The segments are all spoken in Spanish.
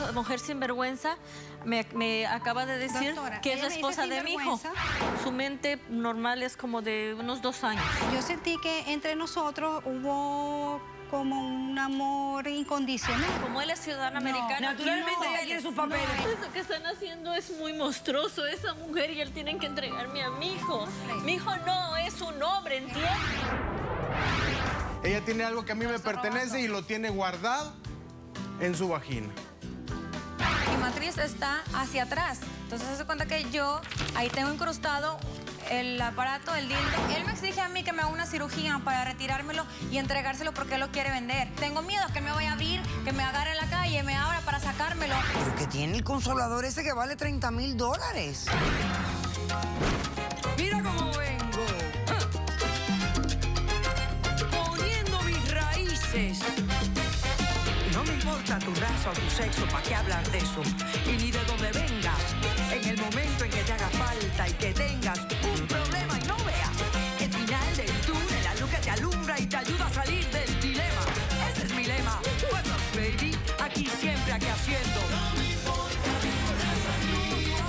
esta mujer sinvergüenza me acaba de decir, doctora, que es la ella me esposa dice de mi hijo. Su mente normal es como de unos 2 años. Yo sentí que entre nosotros hubo como un amor incondicional. Como él es ciudadano No, americano, naturalmente ella tiene sus papeles. Eso que están haciendo es muy monstruoso. Esa mujer y él tienen que entregarme a mi hijo. Mi hijo no es un hombre, ¿entiendes? Ella tiene algo que a mí me pertenece y lo tiene guardado en su vagina. Mi matriz está hacia atrás. Entonces se cuenta que yo ahí tengo incrustado el aparato, el dildo. Él me exige a mí que me haga una cirugía para retirármelo y entregárselo porque él lo quiere vender. Tengo miedo que él me vaya a abrir, que me agarre en la calle, me abra para sacármelo. Pero que tiene el consolador ese que vale $30,000. Mira cómo vengo. Poniendo mis raíces. No me importa tu raza o tu sexo, ¿para qué hablar de eso? Y ni de dónde vengas. En el momento en que te haga falta y que tengas un problema y no veas el final del túnel, la luz que te alumbra y te ayuda a salir del dilema. Ese es mi lema. What's up, baby? Aquí siempre, aquí haciendo. No me importa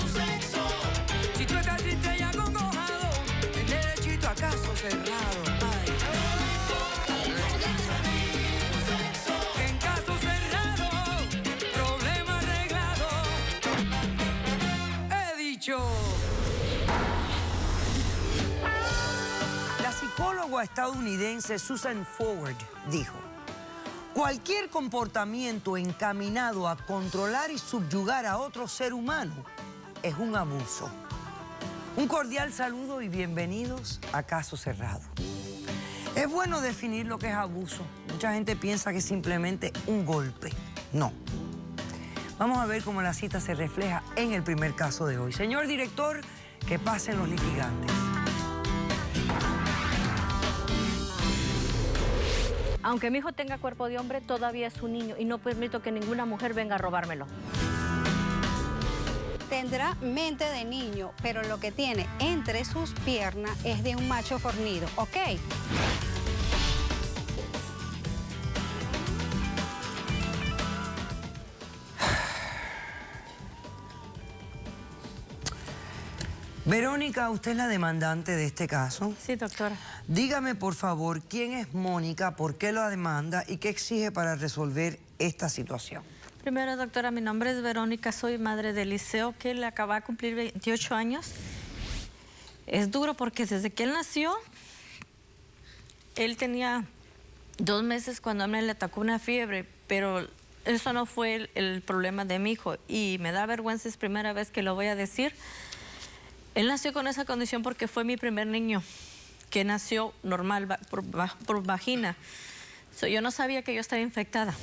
tu sexo. Si tú estás triste y acongojado, el derechito a caso cerrado. Ay. En caso cerrado, problema arreglado. He dicho. La psicóloga estadounidense Susan Forward dijo: cualquier comportamiento encaminado a controlar y subyugar a otro ser humano es un abuso. Un cordial saludo y bienvenidos a Caso Cerrado. Es bueno definir lo que es abuso. Mucha gente piensa que es simplemente un golpe. No. Vamos a ver cómo la cita se refleja en el primer caso de hoy. Señor director, que pasen los litigantes. Aunque mi hijo tenga cuerpo de hombre, todavía es un niño y no permito que ninguna mujer venga a robármelo. Tendrá mente de niño, pero lo que tiene entre sus piernas es de un macho fornido, ¿ok? Verónica, usted es la demandante de este caso. Sí, doctora. Dígame, por favor, quién es Mónica, por qué la demanda y qué exige para resolver esta situación. Primero, doctora, mi nombre es Verónica, soy madre de Eliseo, que le acaba de cumplir 28 años. Es duro porque desde que él nació, él tenía 2 meses cuando a mí le atacó una fiebre, pero eso no fue el problema de mi hijo y me da vergüenza, es primera vez que lo voy a decir. Él nació con esa condición porque fue mi primer niño, que nació normal por vagina. Yo no sabía que yo estaba infectada.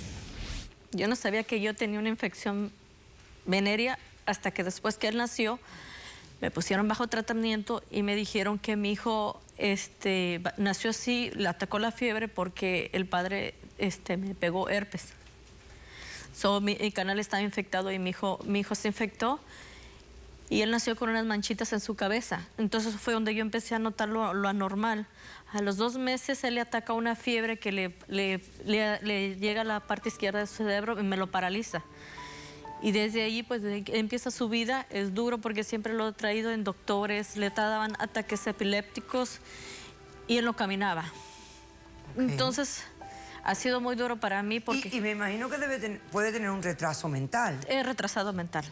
Yo no sabía que yo tenía una infección venérea hasta que después que él nació, me pusieron bajo tratamiento y me dijeron que mi hijo nació así, le atacó la fiebre porque el padre me pegó herpes. Mi canal estaba infectado y mi hijo se infectó. Y él nació con unas manchitas en su cabeza. Entonces fue donde yo empecé a notar lo anormal. A los 2 meses él le ataca una fiebre que le llega a la parte izquierda del cerebro y me lo paraliza. Y desde ahí pues empieza su vida. Es duro porque siempre lo he traído en doctores, le daban ataques epilépticos y él no caminaba. Okay. Entonces ha sido muy duro para mí porque... Y me imagino que puede tener un retraso mental. Es retrasado mental.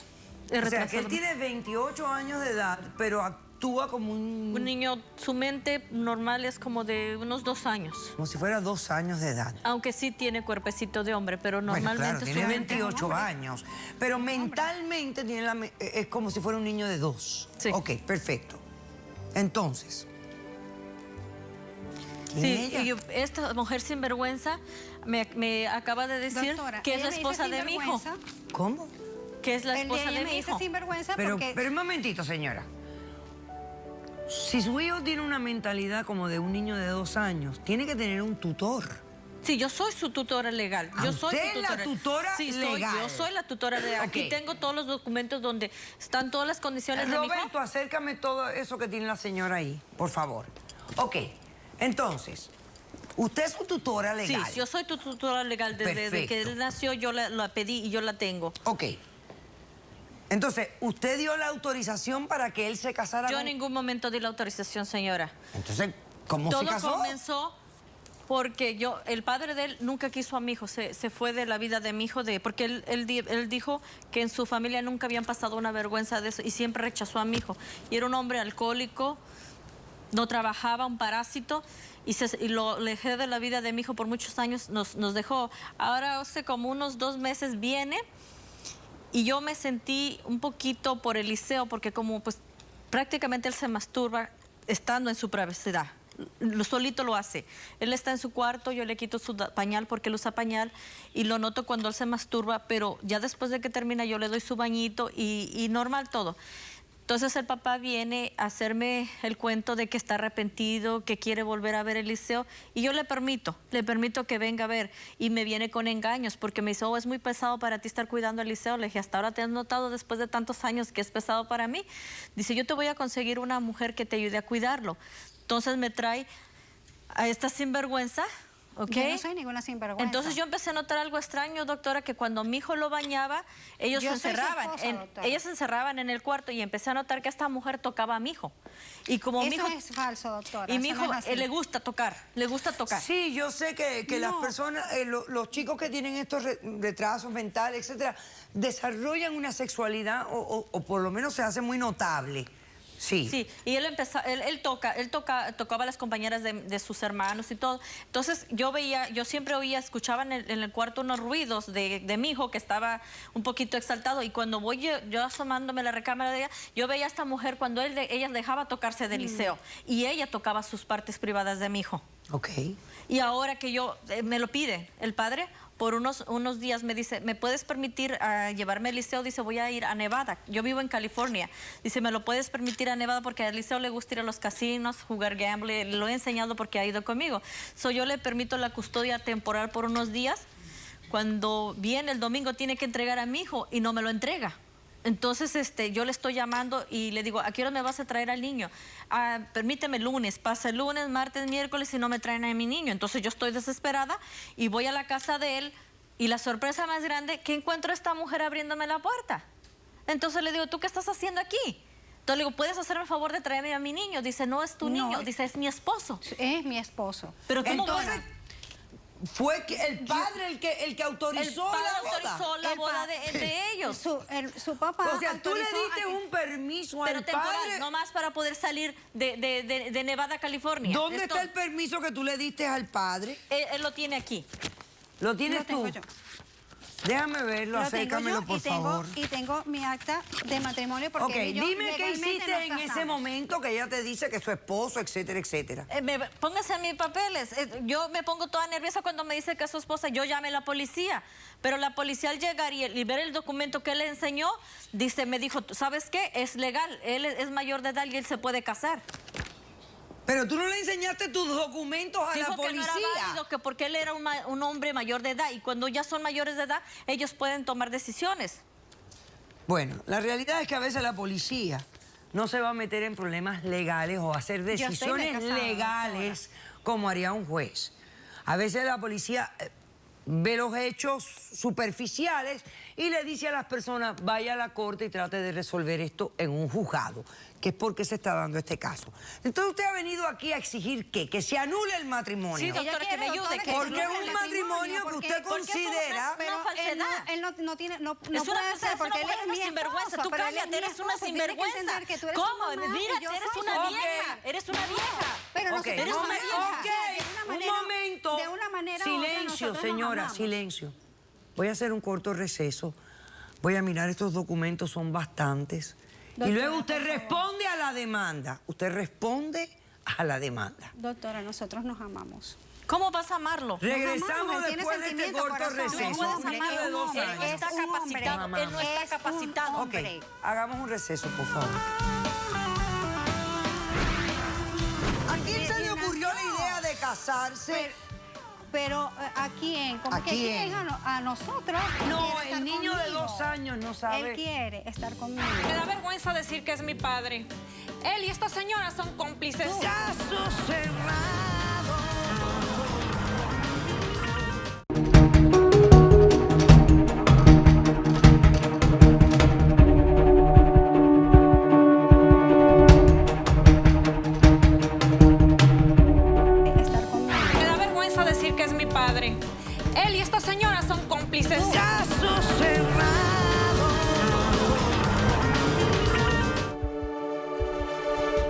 O sea, que él tiene 28 años de edad, pero actúa como un niño. Su mente normal es como de unos 2 años. Como si fuera 2 años de edad. Aunque sí tiene cuerpecito de hombre, pero normalmente... Bueno, claro, tiene 28 años. Pero mentalmente es como si fuera un niño de 2. Sí. Ok, perfecto. Entonces... Sí, esta mujer sinvergüenza me acaba de decir, doctora, que es la esposa de mi hijo. ¿Cómo? Que es la esposa de mi hijo. Sinvergüenza pero un momentito, señora. Si su hijo tiene una mentalidad como de un niño de 2 años, tiene que tener un tutor. Sí, yo soy su tutora legal. Yo soy ¿Usted es la tutora legal? Yo soy la tutora legal. Okay. Aquí tengo todos los documentos donde están todas las condiciones de mi hijo. Roberto, acércame todo eso que tiene la señora ahí, por favor. Ok, entonces, Usted es su tutora legal. Sí, yo soy tu tutora legal. Desde que él nació yo la pedí y yo la tengo. Ok. Entonces, ¿usted dio la autorización para que él se casara Yo con...? en ningún momento di la autorización, señora. Entonces, ¿cómo se casó? Todo comenzó porque el padre de él nunca quiso a mi hijo, se fue de la vida de mi hijo, porque él dijo que en su familia nunca habían pasado una vergüenza de eso y siempre rechazó a mi hijo. Y era un hombre alcohólico, no trabajaba, un parásito, y lo alejé de la vida de mi hijo por muchos años, nos dejó. Ahora hace como unos 2 meses viene y yo me sentí un poquito por Eliseo, porque como pues prácticamente él se masturba estando en su privacidad. Solito lo hace. Él está en su cuarto, yo le quito su pañal porque él usa pañal y lo noto cuando él se masturba, pero ya después de que termina yo le doy su bañito y normal todo. Entonces el papá viene a hacerme el cuento de que está arrepentido, que quiere volver a ver a Eliseo y yo le permito que venga a ver y me viene con engaños porque me dice, es muy pesado para ti estar cuidando a Eliseo. Le dije, hasta ahora te has notado después de tantos años que es pesado para mí. Dice, yo te voy a conseguir una mujer que te ayude a cuidarlo. Entonces me trae a esta sinvergüenza, ¿ok? Yo no soy ninguna sinvergüenza. Entonces yo empecé a notar algo extraño, doctora, que cuando mi hijo lo bañaba, ellos se encerraban. Ellos se encerraban en el cuarto y empecé a notar que esta mujer tocaba a mi hijo. Y como mi hijo, eso es falso, doctora. Y mi hijo no es así. le gusta tocar. Sí, yo sé que las personas, los chicos que tienen estos retrasos mentales, etcétera, desarrollan una sexualidad o por lo menos se hace muy notable. Sí. Sí, y él tocaba a las compañeras de sus hermanos y todo. Entonces yo siempre escuchaba en el cuarto unos ruidos de mi hijo que estaba un poquito exaltado y cuando voy yo asomándome a la recámara de ella, yo veía a esta mujer cuando ella dejaba tocarse de Eliseo y ella tocaba sus partes privadas de mi hijo. Ok. Y ahora que me lo pide el padre, por unos días me dice, ¿me puedes permitir llevarme a Eliseo? Dice, voy a ir a Nevada. Yo vivo en California. Dice, ¿me lo puedes permitir a Nevada? Porque a Eliseo le gusta ir a los casinos, jugar gamble. Lo he enseñado porque ha ido conmigo. Yo le permito la custodia temporal por unos días. Cuando viene el domingo tiene que entregar a mi hijo y no me lo entrega. Entonces yo le estoy llamando y le digo, ¿a qué hora me vas a traer al niño? Permíteme lunes. Pasa el lunes, martes, miércoles y no me traen a mi niño. Entonces yo estoy desesperada y voy a la casa de él y la sorpresa más grande, que encuentro a esta mujer abriéndome la puerta. Entonces le digo, ¿tú qué estás haciendo aquí? Entonces le digo, ¿puedes hacerme el favor de traerme a mi niño? Dice, no es tu niño. Dice, es mi esposo. Es mi esposo. Pero ¿cómo entonces, fue el padre el que autorizó la boda de ellos. Su papá. O sea, tú le diste un permiso al padre. No más para poder salir de Nevada, California. ¿Dónde está el permiso que tú le diste al padre? Él lo tiene aquí. ¿Lo tienes tú? Yo. Déjame verlo, acércamelo, por favor. Y tengo mi acta de matrimonio porque Ok, dime qué hiciste en ese momento que ella te dice que es su esposo, etcétera, etcétera. Póngase en mis papeles. Yo me pongo toda nerviosa cuando me dice que es su esposa. Yo llamé a la policía, pero la policía al llegar y ver el documento que él le enseñó, me dijo, ¿sabes qué? Es legal, él es mayor de edad y él se puede casar. Pero tú no le enseñaste tus documentos a la policía. Dijo que no era válido, que porque él era un hombre mayor de edad y cuando ya son mayores de edad, ellos pueden tomar decisiones. Bueno, la realidad es que a veces la policía no se va a meter en problemas legales o a hacer decisiones legales como haría un juez. A veces la policía ve los hechos superficiales y le dice a las personas, vaya a la corte y trate de resolver esto en un juzgado, que es porque se está dando este caso. Entonces usted ha venido aquí a exigir ¿qué? Que se anule el matrimonio. Sí, doctora, que me ayude. Porque es un matrimonio que usted considera... Pero él no tiene, no puede ser porque él es mi sinvergüenza. Tú cállate, eres una sinvergüenza. ¿Cómo? Mira, eres una vieja. Eres una vieja. Pero no eres una vieja. Un momento. De una manera silencio, señora, silencio. Voy a hacer un corto receso. Voy a mirar estos documentos, son bastantes. Doctora, y luego usted responde a la demanda. Usted responde a la demanda. Doctora, nosotros nos amamos. ¿Cómo vas a amarlo? Regresamos después de este corto receso. Un niño de 2 años. Él no está capacitado. Él no está capacitado. Ok, hagamos un receso, por favor. ¿A quién se le ocurrió la idea de casarse? Pero ¿a quién? ¿Cómo ¿A quién? A nosotros. No, el niño de 2 años no sabe. Él quiere estar conmigo. Me da vergüenza decir que es mi padre. Él y esta señora son cómplices. Caso cerrado. decir que es mi padre. Él y esta señora son cómplices. Caso cerrado.